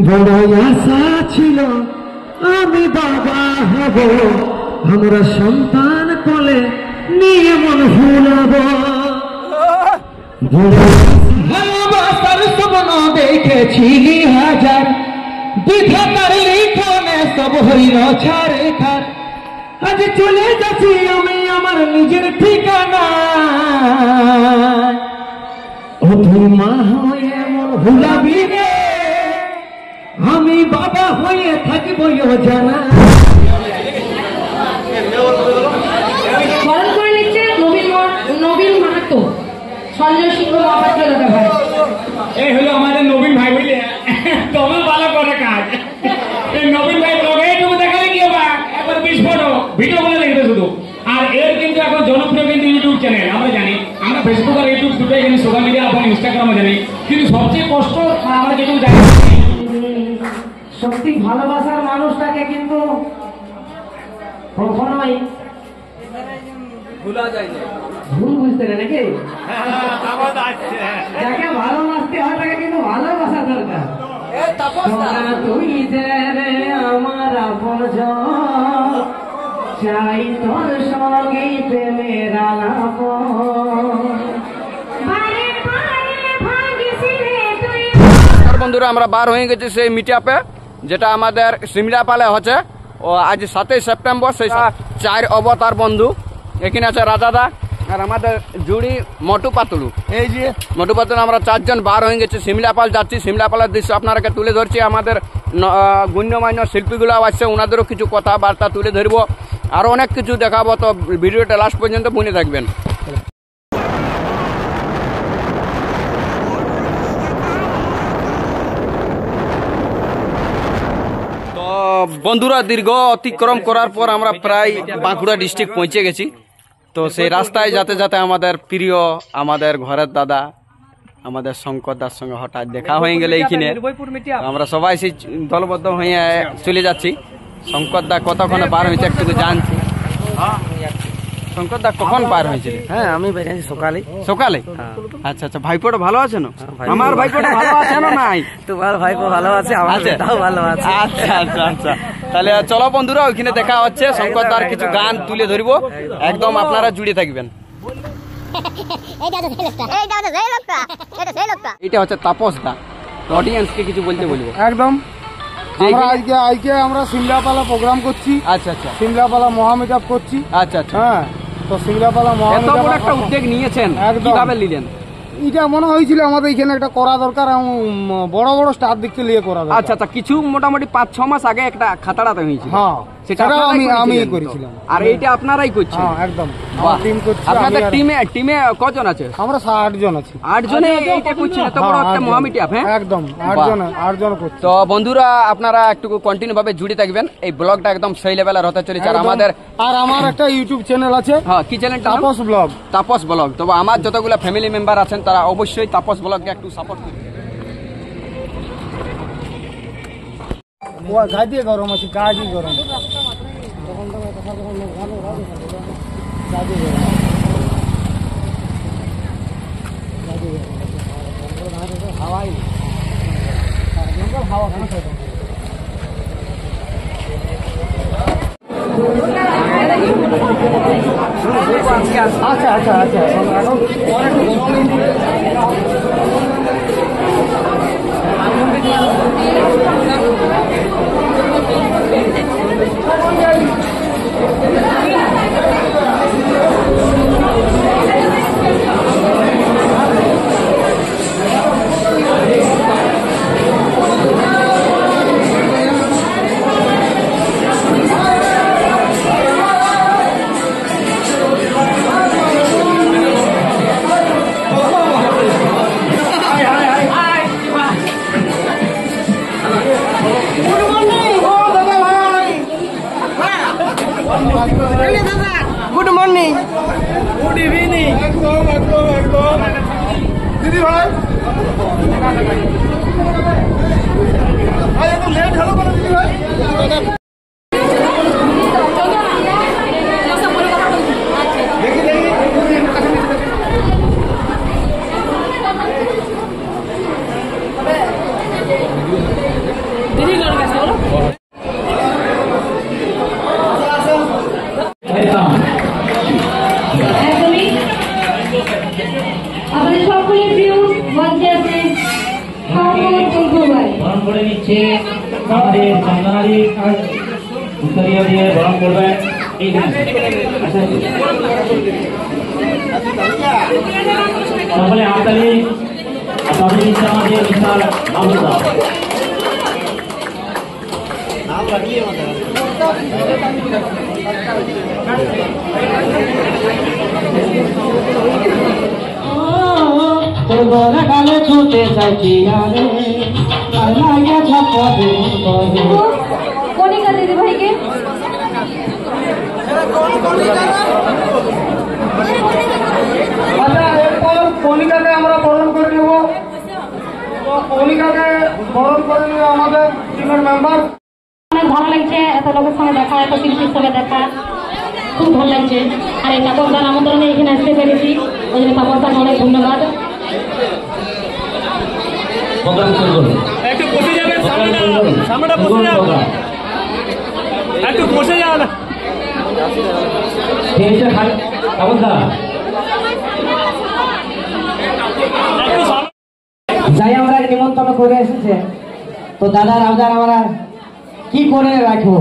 বড় আশা ছিল আমি বাবা হব, আমরা সন্তান কোলে নিয়ে মন ভুলাব। ভালোবাসার স্বপ্ন দেখেছিলি হাজার, বিধাতার লিখনে সব হইল ছাড়ে খার। আজ চলে যাচ্ছি আমি আমার নিজের ঠিকানা, ও তুই মা হয়ে মন ভুলাবি রে, আমি বাবা হয়ে থাকবো জানা। বরণ করে নিচ্ছে নবীন মাহাতো, সঞ্জয় সিংহ মহাপাত্র দাদা ভাই। এই হলো আমাদের নবীন ভাই, বুঝলে? তবে ভালো করে কাজ। এই নবীন ভাই ব্লগে এইটুকু দেখালে কি হবে, একবার বিস্ফোট ভিডিও করে দেখবে শুধু। আর এর কিন্তু এখন জনপ্রিয় কিন্তু ইউটিউব চ্যানেল, আমরা জানি। আমরা ফেসবুক আর ইউটিউব দুটোই জানি, সোশ্যাল মিডিয়া এবং ইনস্টাগ্রামও জানি। কিন্তু সবচেয়ে কষ্ট আমরা যেটুকু জানি, সত্যি ভালোবাসার মানুষটাকে কিন্তু কখনোই ভুলা যায় না। ভুল বুঝতে না নাকি? যাকে ভালোবাসতে হয় তাকে কিন্তু ভালোবাসা দরকার। তুই যে রে আমার আপন চাই তোর সঙ্গে প্রেমের আলাপ। বন্ধুরা, আমরা বার হয়ে গেছি সেই মিটআপে, যেটা আমাদের সিমলাপালে হচ্ছে। ও আজ 7 সেপ্টেম্বর, সেই 4 অবতার বন্ধু। এখানে আছে রাজাদা আর আমাদের জুড়ি মোটু পাতলু। এই যে মোটু পাতলু, আমরা 4 জন বার হয়ে গেছি, সিমলাপাল যাচ্ছি। সিমলাপালের দৃশ্য আপনাদেরকে তুলে ধরছি। আমাদের গণ্যমান্য শিল্পীগুলো আসছে, ওনাদেরও কিছু কথাবার্তা তুলে ধরবো, আরও অনেক কিছু দেখাবো। তো ভিডিওটা লাস্ট পর্যন্ত বুনে থাকবেন। বন্ধুরা, দীর্ঘ অতিক্রম করার পর আমরা প্রায় বাঁকুড়া ডিস্ট্রিক্ট পৌঁছে গেছি। তো সেই রাস্তায় যেতে যেতে আমাদের প্রিয়, আমাদের ঘরের দাদা, আমাদের শঙ্কর দার সঙ্গে হঠাৎ দেখা হয়ে গেলে এইখানে আমরা সবাই সেই দলবদ্ধ হয়ে চলে যাচ্ছি। শঙ্কর দা কতক্ষণে বার হয়েছে একটু জানছি। শঙ্কর দা কখন বার হয়েছিল? হ্যাঁ, আমি বেরিয়েছি সকালে। সকালে? আচ্ছা আচ্ছা। ভাইপোটা ভালো আছে না? আমার ভাইপোটা ভালো আছে না? নাই, তোমার ভাইপো ভালো আছে, আমার বেটাও ভালো আছে। আচ্ছা আচ্ছা আচ্ছা। তাহলে চলো বন্ধুরা, ওইখানে দেখা হচ্ছে। শঙ্কর দার কিছু গান তুলে ধরবো, একদম আপনারা জুড়ে থাকবেন। এটা হচ্ছে তাপস দা, অডিয়েন্সকে কিছু বলতে বলবো। একদম আজকে আমরা সিমলাপালা প্রোগ্রাম করছি। আচ্ছা আচ্ছা। সিমলাপালা মহামিটাপ করছি। আচ্ছা আচ্ছা। হ্যাঁ, তো সিমলাপালা এত বড় একটা উদ্যোগ নিয়েছেন, কিভাবে নিলেন? এটা মনে হয়েছিল আমাদের এখানে একটা করা দরকার, এবং বড় বড় স্টার দিককে নিয়ে করা দরকার। আচ্ছা আচ্ছা। কিছু মোটামুটি 5-6 মাস আগে একটা খাতাড়াতে হয়েছিল। হ্যাঁ, সেটা আমি করেছিলাম। আর এইটা আপনারাই করছেন? হ্যাঁ, একদম। আমার টিম করছে। আপনাদের টিমে কজন আছে? আমরা 8 জন আছি। 8 জনে এইটা করছেন? এত বড় একটা মহামিটাপ? হ্যাঁ, একদম 8 জন করছে। তো বন্ধুরা, আপনারা একটু কন্টিনিউ ভাবে জুড়ে থাকবেন। এই ব্লগটা একদম সেই লেভেলের হতে চলেছে। আর আমার একটা ইউটিউব চ্যানেল আছে। হ্যাঁ, কি channel? Tapas blog. Tapas blog. তবে আমার যতগুলো ফ্যামিলি মেম্বার আছেন তারা অবশ্যই তাপস ব্লগকে একটু সাপোর্ট করবেন। গায়ে গরম আছে, গায়ে গরম। হাওয়াই হাওয়া আচ্ছা আচ্ছা আচ্ছা। করে নিচ্ছে আমাদের চন্দনাদি উত্তরীয় দিয়ে বরণ করবেন এইখানে সকলে হাততালি তবে নিচ্ছে আমাদের বিশাল আবুদা তোর বড় কালে ছুটে চাইছি আরে লাগিয়া ঝাপে কণিকা দিদি ভাইকে আচ্ছা এরপর কণিকাকে আমরা বরণ করে নেব। কণিকাকে বরণ করে নিয়ে আমাদের টিমের মেম্বার। অনেক ভালো লাগছে এত লোকের সঙ্গে দেখা এত শিল্পীর সঙ্গে দেখা খুব ভালো লাগছে আর এই তাপরদান আমন্ত্রণে এখানে আসতে পেরেছি ওই জন্য তাপরদান অনেক ধন্যবাদ। একটু বসে যাবেন সামনেটা বসে যাবেন একটু বসে যাও না যাই আমরা নিমন্ত্রণ করে এসেছে তো দাদার আবদার আমরা কি করে রাখবো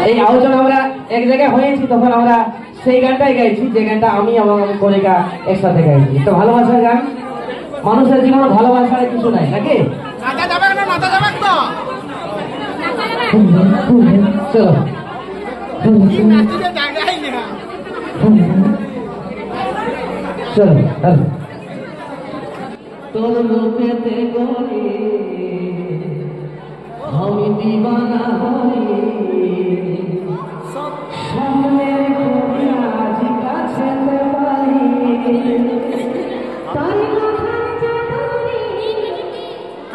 এই আয়োজন আমরা এক জায়গায় হয়েছি তখন আমরা সেই গানটাই গাইছি যে গানটা আমি এবং আমি কণিকা একসাথে গাইছি তো ভালোবাসার গান মানুষের জীবনে ভালোবাসার কিছু নাই নাকি চলো চলো তোর রূপেতে গড়ে আমি দিবানা হই সামনের ঘরে আজ কাছে পাই তার কথার চাদরে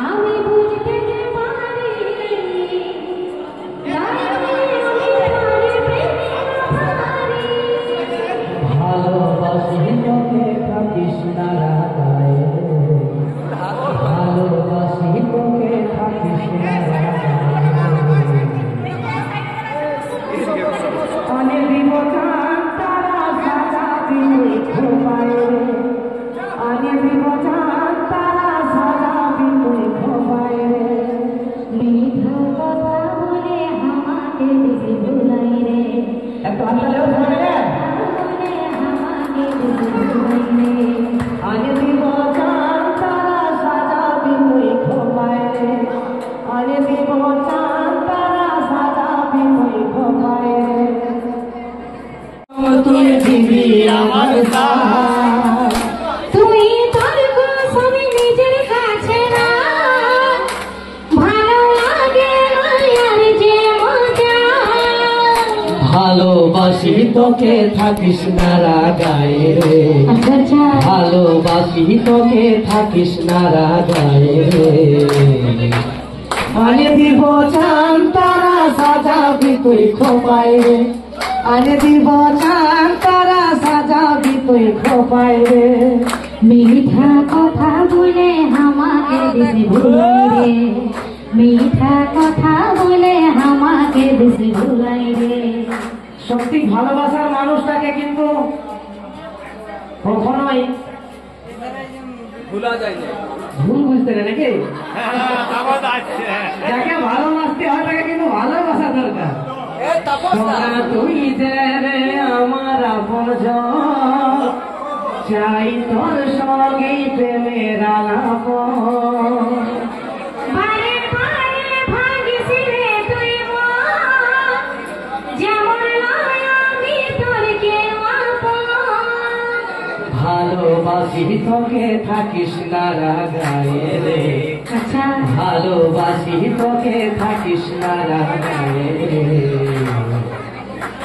আমি বুঝতে পারি ভালোবাসি তোকে থাকিস না রাগায় ভালোবাসি তোকে থাকিস না অনেক বিবচান তারা সাজা দিলে খোপায় অনেক বিবচান তারা সাজা দিলে খোপায় মিঠা কথা বলে আমাকে বেশি ভুলাই রে এত আসলেও ধরে রে আমাকে বেশি ভুলাই রে অনেক বিবচান তারা সাজা দিলে খোপায় অনেক বিবচান তারা সাজা দিলে খোপায় তুই দিবি আমার সাথ তুই তোর কসমি নিজের কাছে না ভালো লাগে আর যে মজা ভালোবাসি তোকে থাকিস না রাগায় রে আচ্ছা ভালোবাসি তোকে থাকিস না রাগায় রে আনে দিব চান তারা সাজাবি তুই খোপায় রে আনে দিব চান তারা সাজাবি তুই খোপায় রে মিঠা কথা বলে আমাকে বেশি ভুলাই রে মিঠা কথা বলে আমাকে বেশি ভুলাই রে সত্যি ভালোবাসার মানুষটাকে কিন্তু কখনোই ভুল বুঝতে নেই নাকি যাকে ভালোবাসতে হয় তাকে কিন্তু ভালোবাসা দরকার তুই যে রে আমার আপন চাই তোর সঙ্গে প্রেমের আলাপ বারে বারে ভাগিস রে তুই মন যেমন নয় আমি তোর কেউ আপন ভালোবাসি তোকে থাকিস না রাগায় রে আচ্ছা ভালোবাসি তোকে থাকিস না রাগায় রে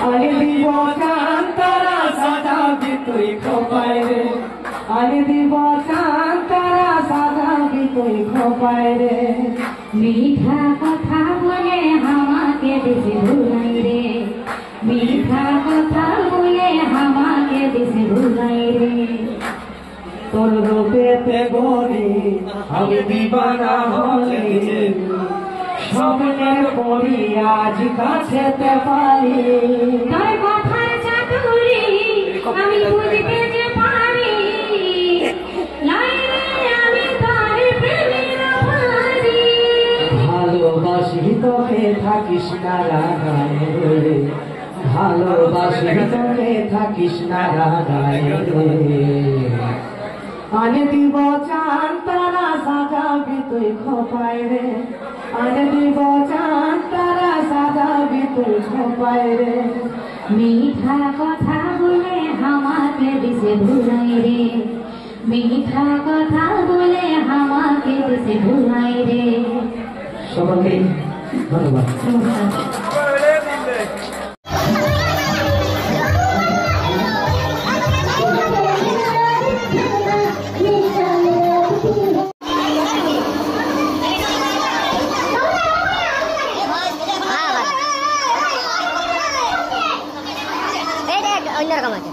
আনে দিব চান তারা সাজাবি তুই খোপায় রে আনে দিব চান তারা সাজাবি তুই খোপায় রে মিঠা কথা বলে আমাকে বেশি ভুলাই রে মিঠা কথা বলে আমাকে বেশি ভুলাই রে তোর রূপেতে গড়ে আমি দিবানা হলে স্বপ্নের পরি আজ কাছেতে পারি তোর কথার চাতুরি আমি বুঝতে যে পারি লাই রে আমি তোর প্রেমের তোকে থাকিস না রাগায় রে, ভালোবাসি তোকে থাকিস না রাগায় রে। আনে দিব চান তারা সাজাবি তুই খোপায় রে, আনে দিব চান তারা সাজাবি তুই খোপায় রে। মিঠা কথা বলে আমাকে দিছে ভুলাই রে, মিঠা কথা বলে আমাকে দিছে ভুলাই রে। সকলকে ধন্যবাদ। অন্যরকম আছে।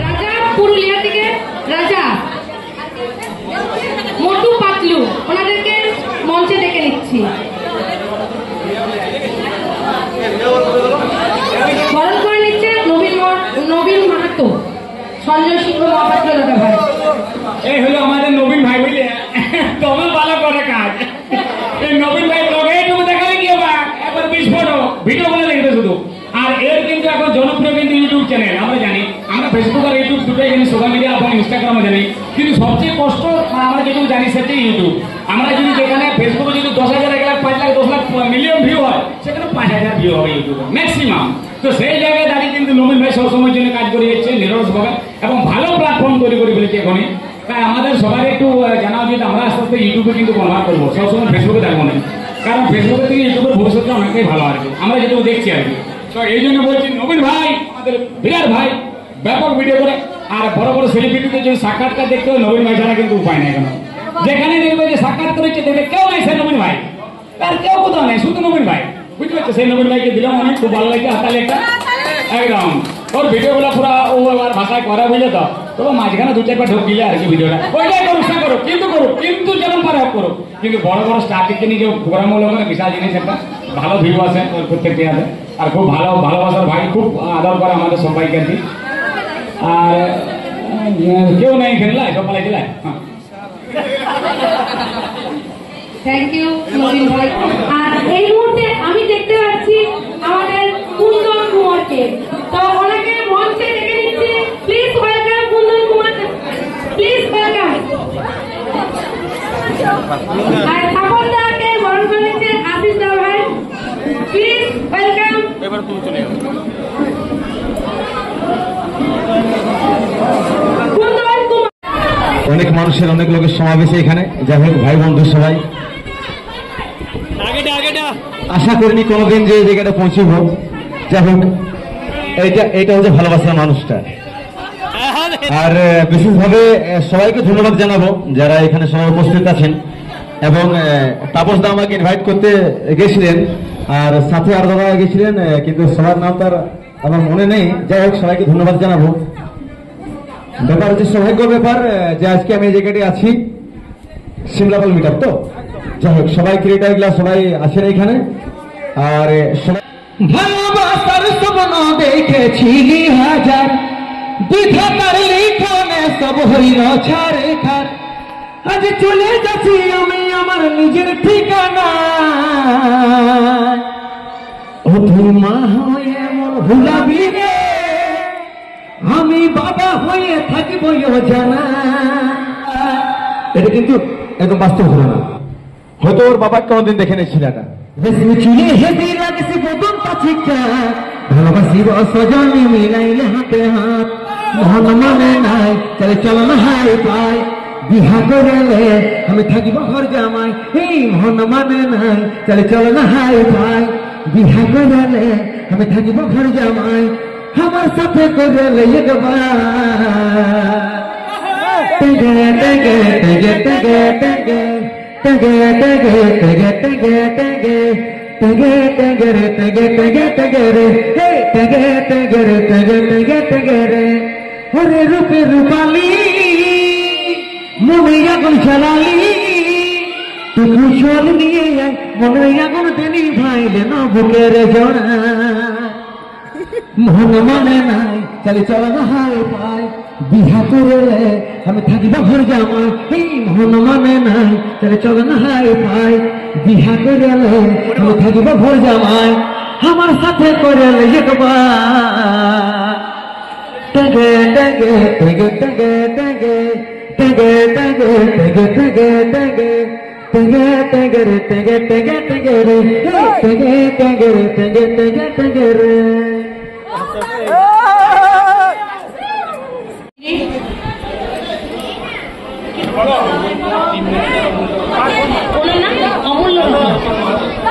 রাজা পুরুলিয়া থেকে রাজা মোটু পাতলু ওনাদেরকে মঞ্চে ডেকে নিচ্ছি। বরণ করে নিচ্ছে নবীন মাহাতো, সঞ্জয় সিংহ মহাপাত্র দাদা ভাই। এই হলো আমাদের নবীন ভাই, বুঝলে? তোমার ভালো করে কাজ। এই নবীন ভাই ব্লগে এইটুকু দেখালে কি হবে, একবার বিস্ফোট ভিডিও বলে দেখবে শুধু। আর এর কিন্তু এখন জনপ্রিয় কিন্তু ইউটিউব চ্যানেল, আমরা জানি। আমরা ফেসবুক আর ইউটিউব দুটোই জানি, সোশ্যাল মিডিয়া এবং ইনস্টাগ্রামও জানি। কিন্তু সবচেয়ে কষ্ট আমরা যেটুকু জানি সেটাই ইউটিউব। আমরা যদি যেখানে ফেসবুকে যদি 10,000, 1 লাখ, 5 লাখ, 10 লাখ মিলিয়ন ভিউ হয়, সেখানে 5,000 ভিউ হবে ইউটিউবে ম্যাক্সিমাম। তো সেই জায়গায় দাঁড়িয়ে কিন্তু নবীন ভাই সবসময়ের জন্য কাজ করে যাচ্ছে নিরলসভাবে এবং ভালো প্ল্যাটফর্ম তৈরি করে ফেলেছে এখনই। তাই আমাদের সবার একটু জানা উচিত, আমরা আস্তে আস্তে ইউটিউবে কিন্তু কনভার্ট করবো, সবসময় ফেসবুকে থাকবো না। কারণ ফেসবুকে থেকে ইউটিউবের ভবিষ্যৎটা অনেকটাই ভালো আর কি, আমরা যেটুকু দেখছি আর কি। তো এই জন্য বলছি নবীন ভাই আমাদের বিরাট ভাই, ব্যাপক ভিডিও করে। আর বড় বড় সেলিব্রিটিদের যদি সাক্ষাৎকার দেখতে হয়, নবীন ভাই ছাড়া কিন্তু উপায় নেই। কেন যেখানে দেখবে যে সাক্ষাৎ করেছে দেখবে কেউ নাই, সে নবীন ভাই, তার কেউ কোথাও নেই, শুধু নবীন ভাই, বুঝতে পারছো? সেই নবীন ভাইকে দিলাম অনেক, খুব ভালো লাগে হাতালে একটা একদম। ওর ভিডিওগুলো পুরো ও আবার ভাষায় করা, বুঝলে তো? তবে মাঝখানে 2-4 বার ঢোক দিলে আর কি ভিডিওটা ওইটাই করুক, সে করুক, কিন্তু যেমন পারে হোক করুক। কিন্তু বড় বড় স্টারকে নিয়ে যে প্রোগ্রামগুলো করে বিশাল জিনিস, একটা ভালো ভিউ আছে ওর প্রত্যেকটি আছে। আর খুব ভালোবাসার ভাই, খুব আদর করে আমাদের সবাইকে আর কি। আর কেউ নেই এখানে, লাই সব পালাই দিলাই। হ্যাঁ, থ্যাংক ইউ নবীন ভাই। আর এই মুহূর্তে আমি দেখতে পাচ্ছি আমাদের কুন্দন কুমারকে, তো ওনাকে মঞ্চে ডেকে নিচ্ছি। Please welcome Kundan Kumar, please welcome. আর ঠাকুরদাকে বরণ করে নিচ্ছে আশিস দা ভাই, প্লিজ ওয়েলকাম। এবার তুমি চলে যাও। কুন্দন কুমার। অনেক মানুষের, অনেক লোকের সমাবেশে এখানে। যাই হোক ভাই বন্ধু সবাই, আশা করিনি কোনোদিন যে এই জায়গাটা পৌঁছব। যাই হোক, এইটা হচ্ছে ভালোবাসার মানুষটা। আর বিশেষভাবে সবাইকে ধন্যবাদ জানাবো যারা এখানে সবাই উপস্থিত আছেন। এবং তাপস দা আমাকে ইনভাইট করতে গেছিলেন, আর সাথে আর দাদা গেছিলেন, কিন্তু সবার নাম তার আমার মনে নেই। যাই হোক, সবাইকে ধন্যবাদ জানাবো। ব্যাপার হচ্ছে সৌভাগ্যের ব্যাপার যে আজকে আমি এই জায়গাটি আছি, সিমলাপাল মিটআপ। তো যাই হোক, সবাই ক্রিয়েটারগুলা সবাই আছেন এখানে। আর ভালোবাসার স্বপ্ন দেখেছিলি হাজার, বিধাতার লিখনে সব হইল ছাড়ে খার। আজ চলে যাচ্ছি আমি আমার নিজের ঠিকানা। ও তুই মা হয়ে মন ভুলাবি রে, আমি বাবা হয়ে থাকিব জানা। এটা কিন্তু একদম বাস্তব ঘটনা। হয়তো ওর বাবা কোনদিন দেখে নেই ছেলেটা। ভালোবাসিব সজনী মিলাইলে হাতে হাত, মন মানে নাই তাহলে চল না হাই পাই। বিহা করলে আমি থাকিব ঘর জামাই, এই মন মানে নাই তাহলে চল না হাই পাই। বিহা করলে আমি থাকিব ঘর জামাই, আমার সাথে করলে একবার। টেগে টেগে টেগে টেগে টেগে টেগে টেগে টেগে টেগে টেগে টেগে টেগে রে টেগে টেগে টেগে রে টেগে টেগে রে টেগে টেগে টেগে রে। ওরে রূপে রূপালি মনে আগুন জ্বালালি, তুই কুশল নিয়ে মনে আগুন তেনি ভাইলে না বুকের জোড়া। মন মানে নাই চলে চল না হাই পাই। বিহা করলে আমি থাকিব ঘর জামাই এই মন মানে নাই তাহলে চল না হাই ভাই বিহা করলে আমি থাকিব ঘর জামাই আমার সাথে করলে একবার টেগে টেগে টেগে টেগে টেগে টেগে টেগে টেগে টেগে টেগে টেগে টেগে রে টেগে টেগে টেগে রে টেগে টেগে রে টেগে টেগে টেগে রে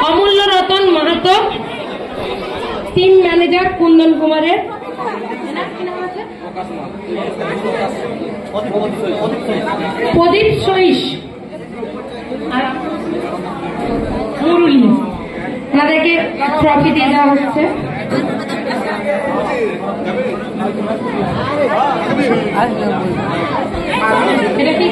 অমূল্য রতন মাহাতো, টিম ম্যানেজার কুন্দন কুমারের, প্রদীপ সইস আর মুরুলি, তাদেরকে ট্রফি দিয়ে দেওয়া হচ্ছে। এটা কি